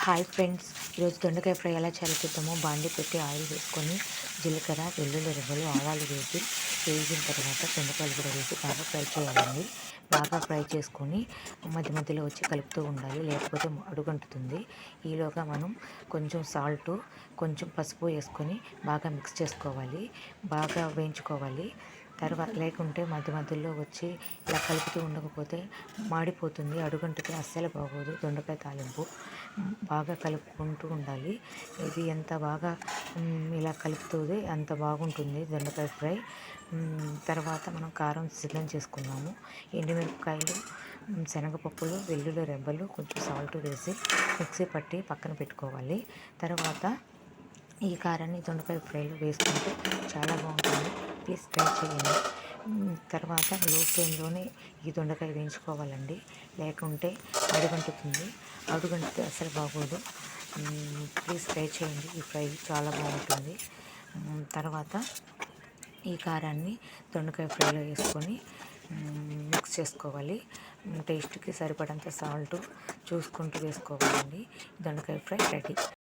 Hi friends, ఈరోజు దొండకాయ fry ఎలా చేయాలో చూద్దాము. బాండి పెట్టి ఆయిల్ వేసుకొని జీలకర్ర, వెల్లుల్లి రెబ్బలు, ఆవాలు వేసి వేగిన తర్వాత దొండకాయలు కూడా వేసి బాగా ఫ్రై చేయాలండి. బాగా ఫ్రై చేసుకొని మధ్య మధ్యలో వచ్చి కలుపుతూ ఉండాలి, లేకపోతే అడుగంటుతుంది. ఈలోగా మనం కొంచెం సాల్టు, కొంచెం పసుపు వేసుకొని బాగా మిక్స్ చేసుకోవాలి, బాగా వేయించుకోవాలి. తర్వాత లేకుంటే మధ్య మధ్యలో వచ్చి ఇలా కలుపుతూ ఉండకపోతే మాడిపోతుంది, అడుగంటితే అస్సలు బాగోదు. దొండకాయ తాలింపు బాగా కలుపుకుంటూ ఉండాలి. ఇది ఎంత బాగా ఇలా కలుపుతుంది అంత బాగుంటుంది దొండకాయ ఫ్రై. తర్వాత మనం కారం సిద్ధం చేసుకున్నాము. ఎండుమిరపకాయలు, శనగపప్పులు, వెల్లుల్లి రెబ్బలు, కొంచెం సాల్ట్ వేసి మిక్సీ పట్టి పక్కన పెట్టుకోవాలి. తర్వాత ఈ కారాన్ని దొండకాయ ఫ్రైలో వేసుకుంటే చాలా బాగుంటుంది. ప్లీజ్ ట్రై చేయండి. తర్వాత లో ఫ్లేమ్లోనే ఈ దొండకాయ వేయించుకోవాలండి, లేకుంటే అడుగంటుతుంది. అడుగంటితే అసలు బాగోదు. ప్లీజ్ ట్రై చేయండి, ఈ ఫ్రై చాలా బాగుంటుంది. తర్వాత ఈ కారాన్ని దొండకాయ ఫ్రైలో వేసుకొని మిక్స్ చేసుకోవాలి. టేస్ట్కి సరిపడంత సాల్ట్ చూసుకుంటూ వేసుకోవాలండి. దొండకాయ ఫ్రై రెడీ.